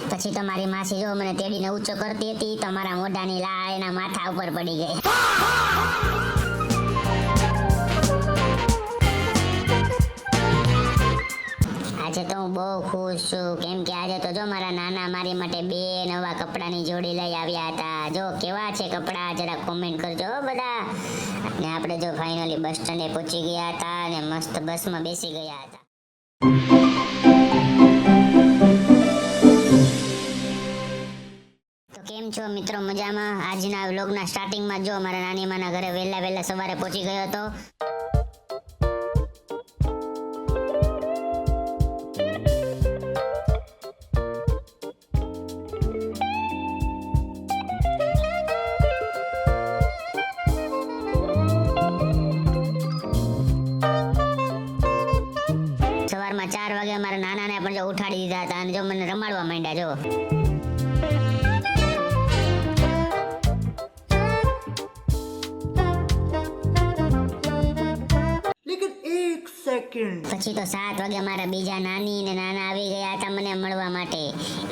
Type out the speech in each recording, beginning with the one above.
પછી તમારી માસી જો મને તેડીને ઊંચો કરતી હતી, તમારા મોઢાની લાળ એના માથા ઉપર પડી ગઈ. આજે તો હું બહુ ખુશ છું, કેમ કે આજે તો જો મારા નાના મારી માટે 2 નવા કપડાની જોડી લઈ આવ્યા હતા. જો કેવા છે કપડા, જરા કોમેન્ટ કરજો બધા. અને આપણે જો ફાઇનલી બસ સ્ટેન્ડે પહોંચી ગયા હતા અને મસ્ત બસમાં બેસી ગયા હતા. તો કેમ છો મિત્રો, મજામાં? આજના વ્લોગના સ્ટાર્ટિંગમાં જો મારા નાની માના ઘરે વહેલા સવારે પહોંચી ગયો હતો. સવારમાં 4 વાગે મારા નાનાને પણ જો ઉઠાડી દીધા હતા અને જો મને રમાડવા માંડ્યા. જો પછી તો 7 વાગે મારા બીજા નાની ને નાના આવી ગયા હતા મને મળવા માટે.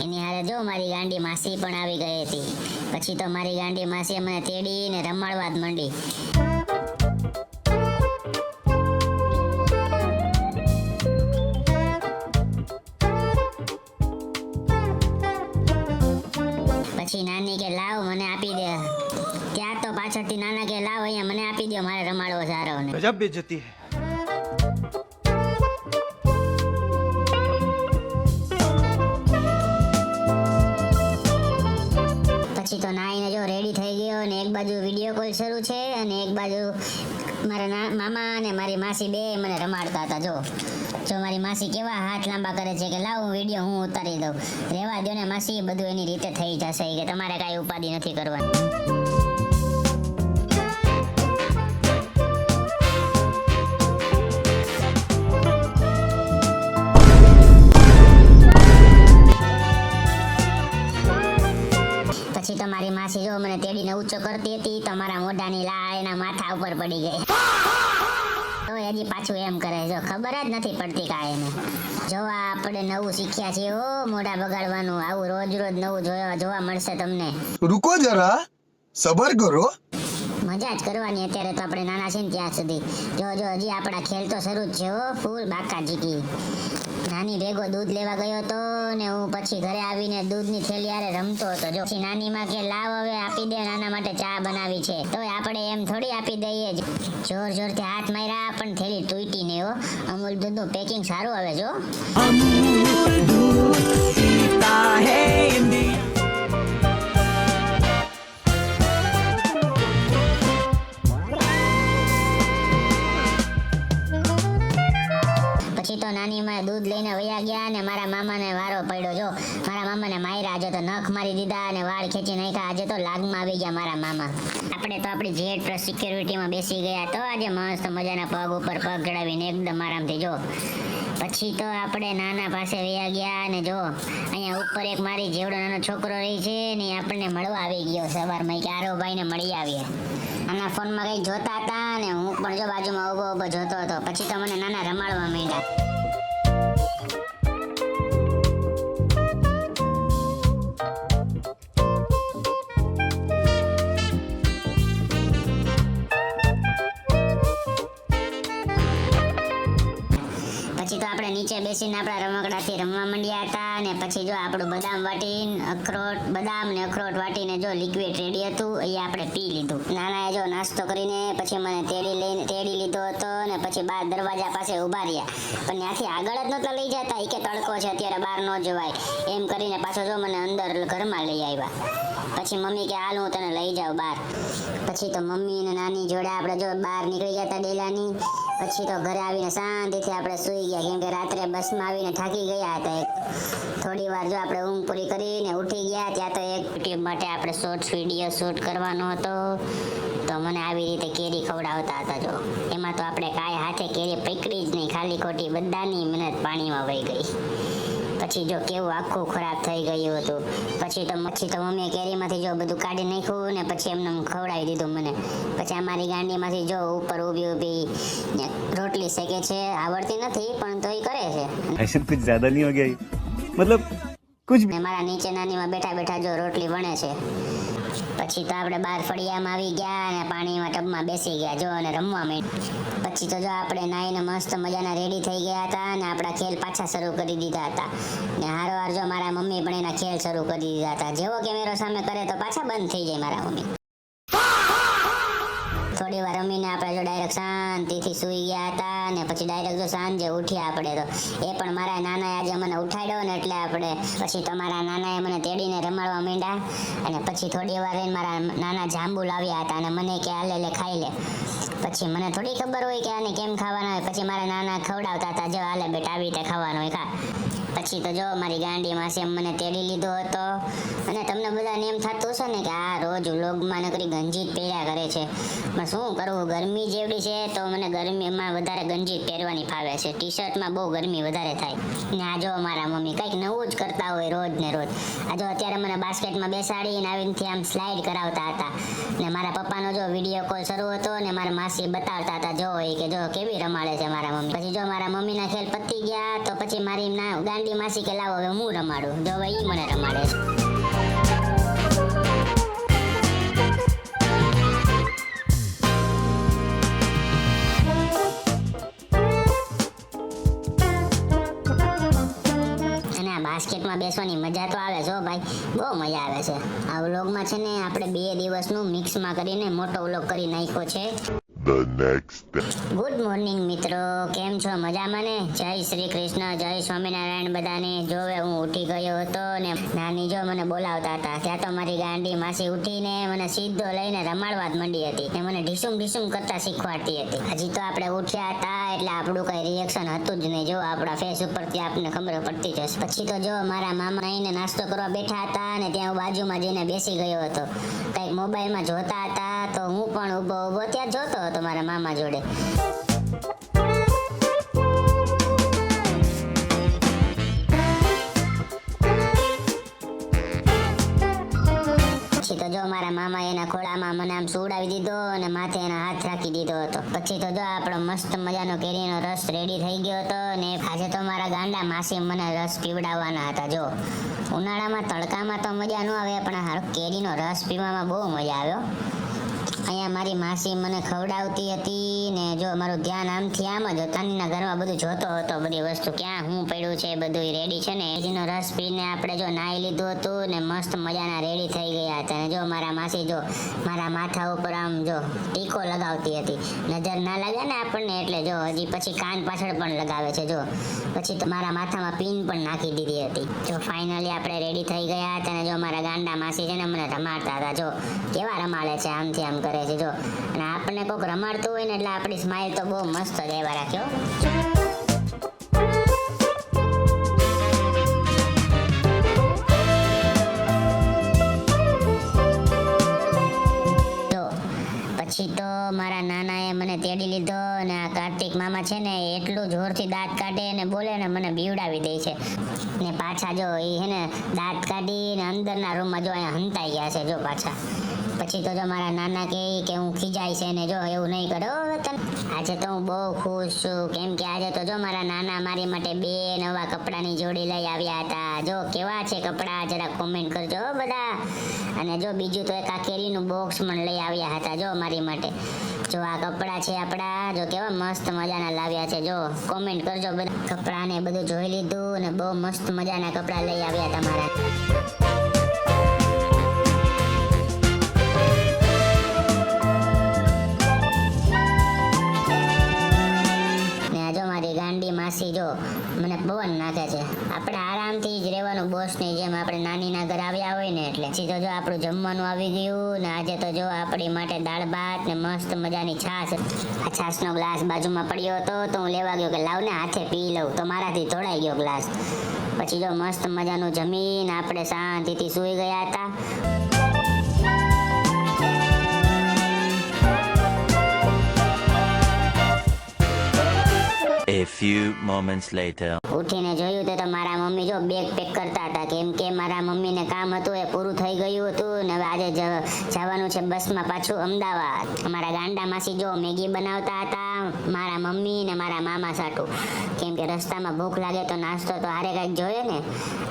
એની હારે જો મારી ગાંડી માસી પણ આવી ગઈ હતી. પછી તો મારી ગાંડી માસીએ મને તેડી ને રમાડવા જ માંડી. પછી નાની કે લાવ મને આપી દે. ત્યાં તો પાછળથી નાના કે લાવ અહીંયા મને આપી દો, મારે રમાડવો સારો. ને ગજબ બેઇજ્જતી હે. પછી તો નાઈને જો રેડી થઈ ગયો ને એક બાજુ વિડીયો કોલ શરૂ છે અને એક બાજુ મારા મામા અને મારી માસી બે મને રમાડતા હતા. જો મારી માસી કેવા હાથ લાંબા કરે છે કે લાવ હું વિડીયો હું ઉતારી દઉં. રહેવા દો ને માસી, બધું એની રીતે થઈ જશે કે તમારે કાંઈ ઉપાધિ નથી કરવાની. પછી તમારી માસી જો મને તેડીને ઊંચો કરતી હતી, તમારા મોઢાની લાળ એના માથા ઉપર પડી ગઈ. તો હજી પાછું એમ કરે, જો ખબર જ નથી પડતી કાંઈ એને. જો આપણે નવું શીખ્યા છીએ હો, મોઢા બગાડવાનું. આવું રોજ નવું જોવા મળશે તમને. રૂકો જરા, સબર કરો. મજા જ કરવાની અત્યારે તો આપણે નાના છીએ ને ત્યાં સુધી. જો હજી આપણા ખેલ તો શરૂ જ છે હો, ફૂલ બાકા જીકી. નાની ભેગો દૂધ લેવા ગયો હતો ને હું પછી ઘરે આવીને દૂધની થેલી હારે રમતો હતો. જો પછી નાની માં કે લાવ હવે આપી દે, નાના માટે ચા બનાવી છે. તો આપણે એમ થોડી આપી દઈએ. જોરથી હાથ માર્યા પણ થેલી તૂટી નહીં હો. અમૂલ દૂધનું પેકિંગ સારું આવે. જો પછી તો નાની માં દૂધ લઈને વયા ગયા ને મારા મામાને વારો પડ્યો. જો મારા મામાને માર્યા, આજે તો નખ મારી દીધા અને વાળ ખેંચી નાખ્યા. આજે તો લાગમાં આવી ગયા મારા મામા. આપણે તો આપણી જેટ પ્લસ સિક્યોરિટીમાં બેસી ગયા. તો આજે મસ્ત મજાના પગ ઉપર પગ ચડાવીને એકદમ આરામથી. જો પછી તો આપણે નાના પાસે વયા ગયા અને જો અહીંયા ઉપર એક મારી જેવડો નાનો છોકરો રહી છે ને આપણને મળવા આવી ગયો સવારમાં કે આરો ભાઈને મળી આવીએ. આના ફોનમાં કંઈક જોતા હતા ને હું પણ જો બાજુમાં ઊભો જોતો હતો. પછી તો મને નાના રમાડવા માંડ્યા. પછી તો આપણે નીચે બેસીને આપણા રમકડાથી રમવા માંડ્યા હતા. અને પછી જો આપણું બદામ ને અખરોટ વાટીને જો લિક્વિડ રેડી હતું, એ આપણે પી લીધું. નાનાએ જો નાસ્તો કરીને પછી મને તેડી લીધો હતો ને પછી બહાર દરવાજા પાસે ઉભા રહ્યા. પણ ત્યાંથી આગળ જ નહોતા લઈ જતા. એ કે તડકો છે અત્યારે બહાર ન જવાય એમ કરીને પાછો જો મને અંદર ઘરમાં લઈ આવ્યા. પછી મમ્મી કે હાલ હું તને લઈ જાઉં બહાર. પછી તો મમ્મી અને નાની જોડે આપણે જો બહાર નીકળી ગયા હતા ડેલાની. પછી તો ઘરે આવીને શાંતિથી આપણે સૂઈ ગયા, કેમ કે રાત્રે બસમાં આવીને થાકી ગયા હતા. થોડી વાર જો આપણે ઊંઘ પૂરી કરીને ઉઠી ગયા. ત્યાં તો એક યુટ્યુબ માટે આપણે શોર્ટ્સ વિડીયો શૂટ કરવાનો હતો. તો મને આવી રીતે કેરી ખવડાવતા હતા. જો એમાં તો આપણે કાંઈ હાથે કેરી પકડી જ નહીં, ખાલી ખોટી બધાની મહેનત પાણીમાં વહી ગઈ. પછી જો કેવું આખું ખરાબ થઈ ગયું હતું. પછી તો મમ્મીએ કેરીમાંથી જો બધું કાઢી નાખ્યું ને પછી એમને ખવડાવી દીધું મને. પછી અમારી ગાંડીમાંથી જો ઉપર ઊભી રોટલી શેકે છે. આવડતી નથી પણ તોય કરે છે. ऐसे कुछ ज्यादा नहीं हो गया? मतलब कुछ भी। ને મારા નીચે નાનીમાં બેઠા બેઠા જો રોટલી વણે છે. પછી તો આપણે બહાર ફળિયામાં આવી ગયા અને પાણીમાં ટબમાં બેસી ગયા જો અને રમવા માંડ્યા. પછી તો જો આપણે નાઈને મસ્ત મજાના રેડી થઈ ગયા હતા અને આપણા ખેલ પાછા શરૂ કરી દીધા હતા. ને હારોહાર જો મારા મમ્મી પણ એના ખેલ શરૂ કરી દીધા હતા. જેવો કેમેરો સામે કરે તો પાછા બંધ થઈ જાય મારા મમ્મી. થોડી વાર રમીને આપણે જો ડાયરેક્ટ શાંતિથી સૂઈ ગયા હતા અને પછી ડાયરેક્ટ જો સાંજે ઉઠ્યા આપણે તો. એ પણ મારા નાનાએ આજે મને ઉઠાડ્યો ને એટલે આપણે પછી તો મારા નાનાએ મને તેડીને રમાડવા માંડ્યા. અને પછી થોડી વાર રહીને મારા નાના જાંબુ લાવ્યા હતા અને મને કે હાલે લે ખાઈ લે. પછી મને થોડી ખબર હોય કે આને કેમ ખાવાના હોય. પછી મારા નાના ખવડાવતા હતા જો હાલે બેટા આવી રીતે ખાવાનું હોય ખા. પછી તો જો મારી ગાંડી માસી મને તેડી લીધો હતો. અને તમને બધાને એમ થતું હશે ને કે આ રોજ વ્લોગમાં નકરી ગંજી જ પહેર્યા કરે છે. પણ શું કરવું, ગરમી જેવડી છે તો મને ગરમીમાં વધારે ગંજી જ પહેરવાની ફાવે છે. ટી શર્ટમાં બહુ ગરમી વધારે થાય. ને આ જો મારા મમ્મી કંઈક નવું જ કરતા હોય રોજ ને રોજ. આ જો અત્યારે મને બાસ્કેટમાં બેસાડીને આવીને આમ સ્લાઇડ કરાવતા હતા. ને મારા પપ્પાનો જો વિડીયો કોલ શરૂ હતો ને મારા માસી બતાવતા હતા જો એ કે જો કેવી રમાડે છે મારા મમ્મી. પછી જો મારા મમ્મીના ખેલ પતી ગયા તો પછી મારી ગાંડી માસી કે લાવો હવે હું રમાડું. જો હવે ઈ મને રમાડે છે. અને આ બાસ્કેટમાં બેસવાની મજા તો આવે છો ભાઈ, બહુ મજા આવે છે. આ વ્લોગમાં છે ને આપણે 2 દિવસનું મિક્સમાં કરીને મોટો વ્લોગ કરી નાખ્યો છે. ગુડ મોર્નિંગ મિત્રો, કેમ છો? મજામાં ને? જય શ્રી કૃષ્ણ, જય સ્વામિનારાયણ બધાને. જો હવે હું ઉઠી ગયો હતો ને નાની જો મને બોલાવતા હતા ત્યાં તો મારી ગાંડી માસી ઉઠીને મને સીધો લઈને રમાડવા જ માંડી હતી ને મને ઢીસુમ ઢીસુમ કરતા શીખવાડતી હતી. હજી તો આપણે ઉઠ્યા હતા એટલે આપણું કઈ રિએક્શન હતું જ નહીં. જો આપણા ફેસ ઉપરથી આપણને ખબર પડતી જશે. પછી તો જો મારા મામા આવીને નાસ્તો કરવા બેઠા હતા ને ત્યાં હું બાજુમાં જઈને બેસી ગયો હતો. કંઈક મોબાઈલમાં જોતા હતા તો હું પણ ઊભો ત્યાં જોતો હતો મારા મામા જોડે. પછી તો જો મારા મામા એના ખોળામાં મને આમ સુવડાવી દીધો અને માથે એના હાથ રાખી દીધો હતો. પછી તો જો આપણો મસ્ત મજાનો કેરીનો રસ રેડી થઈ ગયો હતો ને આજે તો મારા ગાંડા માસી મને રસ પીવડાવવાના હતા. જો ઉનાળામાં તડકામાં તો મજા ન આવે પણ હારો કેરીનો રસ પીવામાં બહુ મજા આવ્યો. અહીંયા મારી માસી મને ખવડાવતી હતી ને જો મારું ધ્યાન આમથી આમ જ નાનીના ઘરમાં બધું જોતો હતો. બધી વસ્તુ ક્યાં હું પડ્યું છે બધું રેડી છે ને. એનો રસ પીને આપણે જો નાહી લીધું હતું ને મસ્ત મજાના રેડી થઈ ગયા હતા. અને જો મારા માસી જો મારા માથા ઉપર આમ જો ટીકો લગાવતી હતી. નજર ના લાગે ને આપણને એટલે જો હજી પછી કાન પાછળ પણ લગાવે છે. જો પછી તો મારા માથામાં પિન પણ નાખી દીધી હતી. જો ફાઇનલી આપણે રેડી થઈ ગયા હતા અને જો મારા ગાંડા માસી છે ને મને રમાડતા હતા. જો કેવા રમાડે છે, આમથી આમ કરે છે જો. અને આપણને કોઈક રમાડતું હોય ને એટલે આપણી સ્માઈલ તો બહુ મસ્ત જ એવા રાખ્યો. પછી તો મારા નાનાએ મને તેડી લીધો અને આ કાર્તિક મામા છે ને એટલું જોરથી દાંત કાઢે અને બોલે ને મને બીવડાવી દે છે. ને પાછા જો એ હે ને દાંત કાઢીને અંદરના રૂમમાં જો અહીંયા હંતાઈ ગયા છે જો પાછા. પછી તો જો મારા નાના કે હું ખીજાય છે ને જો એવું નહીં કરો તને. આજે તો હું બહુ ખુશ છું કેમ કે આજે તો જો મારા નાના મારી માટે 2 નવા કપડાની જોડી લઈ આવ્યા હતા. જો કેવા છે કપડા જરા કોમેન્ટ કરજો બધા. અને જો બીજું તો એક આ કેરીનું બોક્સ પણ લઈ આવ્યા હતા જો મારી માટે. જો આ કપડા છે આપણા, જો કેવા મસ્ત મજાના લાવ્યા છે. જો કોમેન્ટ કરજો બધા. કપડાને બધું જોઈ લીધું અને બહુ મસ્ત મજાના કપડા લઈ આવ્યા હતા મારા. માસી જો મને પવન નાખે છે. આપણે આરામથી જ રહેવાનું બોસની જેમ. આપણે નાનીના ઘર આવ્યા હોય ને એટલે. પછી તો જો આપણું જમવાનું આવી ગયું ને આજે તો જો આપણી માટે દાળ ભાત ને મસ્ત મજાની છાશ. આ છાશનો ગ્લાસ બાજુમાં પડ્યો હતો તો હું લેવા ગયો કે લાવ ને હાથે પી લઉં તો મારાથી તોડાઈ ગયો ગ્લાસ. પછી જો મસ્ત મજાનું જમીન આપણે શાંતિથી સૂઈ ગયા હતા. A few moments later. ઉઠીને જોયું તો મારા મમ્મી જો બેગ પેક કરતા હતા, કેમ કે મારા મમ્મીને કામ હતું એ પૂરું થઈ ગયું હતું ને હવે આજે જવાનું છે બસમાં પાછું અમદાવાદ. અમારા ગાંડા માસી જો મેગી બનાવતા હતા, મારા મમ્મી ને મારા મામા સાટું, કેમ કે રસ્તામાં ભૂખ લાગે તો નાસ્તો તો હારે કંઈક જોઈએ ને.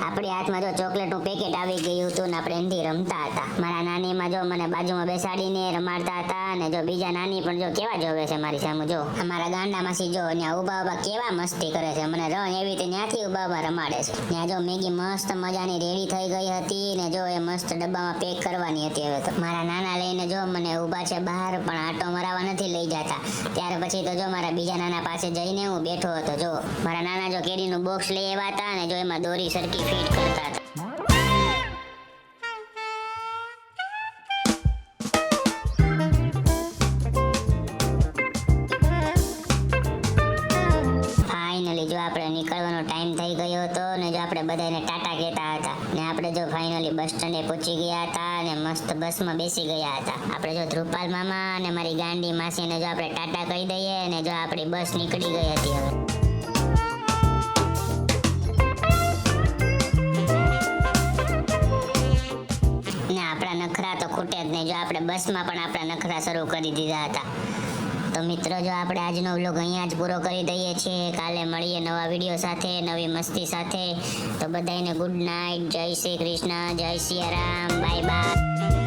આપણી હાથમાં જો ચોકલેટનું પેકેટ આવી ગયું હતું ને આપણે એનાથી રમતા હતા. મારા નાનીમાં જો મને બાજુમાં બેસાડીને રમાડતા હતા અને જો બીજા નાની પણ જો કેવા જોવે છે મારી સામે. જો અમારા ગાંડા માસી જો ત્યાં ઊભા ઊભા કેવા મસ્તી કરે છે, મને રણ એવી રીતે ત્યાંથી ઊભા ઊભા રમાડે છે. ત્યાં જો મેગી મસ્ત મજાની રેડી થઈ ગઈ હતી ને જો એ મસ્ત ડબ્બામાં પેક કરવાની હતી. હવે તો મારા નાના લઈને જો મને ઊભા છે બહાર, પણ આટો મરાવા નથી લઈ જતા. ત્યાર પછી તો જો મારા બીજા નાના પાસે જઈને હું બેઠો હતો. જો મારા નાના જો કેરીનું બોક્સ લઈ આવ્યા હતા અને જો એમાં દોરી સરખી ફિટ કરતા હતા. ફાઇનલી જો આપણે નીકળવાનો ટાઈમ થઈ ગયો હતો ને જો આપણે બધાને ટાટા કહેતા હતા ને આપણે જો ફાઇનલી બસ સ્ટેન્ડે પહોંચી ગયા હતા અને મસ્ત બસમાં બેસી ગયા હતા. આપણે જો ધ્રુપાલ મામા અને મારી ગાંડી માસીને જો આપણે ટાટા કહી દઈએ અને જો આપણી બસ નીકળી ગઈ હતી. હવે ને આપણા નખરા તો ખૂટે જ નહીં. જો આપણે બસમાં પણ આપણા નખરા શરૂ કરી દીધા હતા. તો મિત્રો જો આપણે આજનો વ્લોગ અહીંયા જ પૂરો કરી દઈએ છીએ. કાલે મળીએ નવા વિડીયો સાથે, નવી મસ્તી સાથે. તો બધાને ગુડ નાઇટ, જય શ્રી કૃષ્ણ, જય સિયારામ, બાય બાય.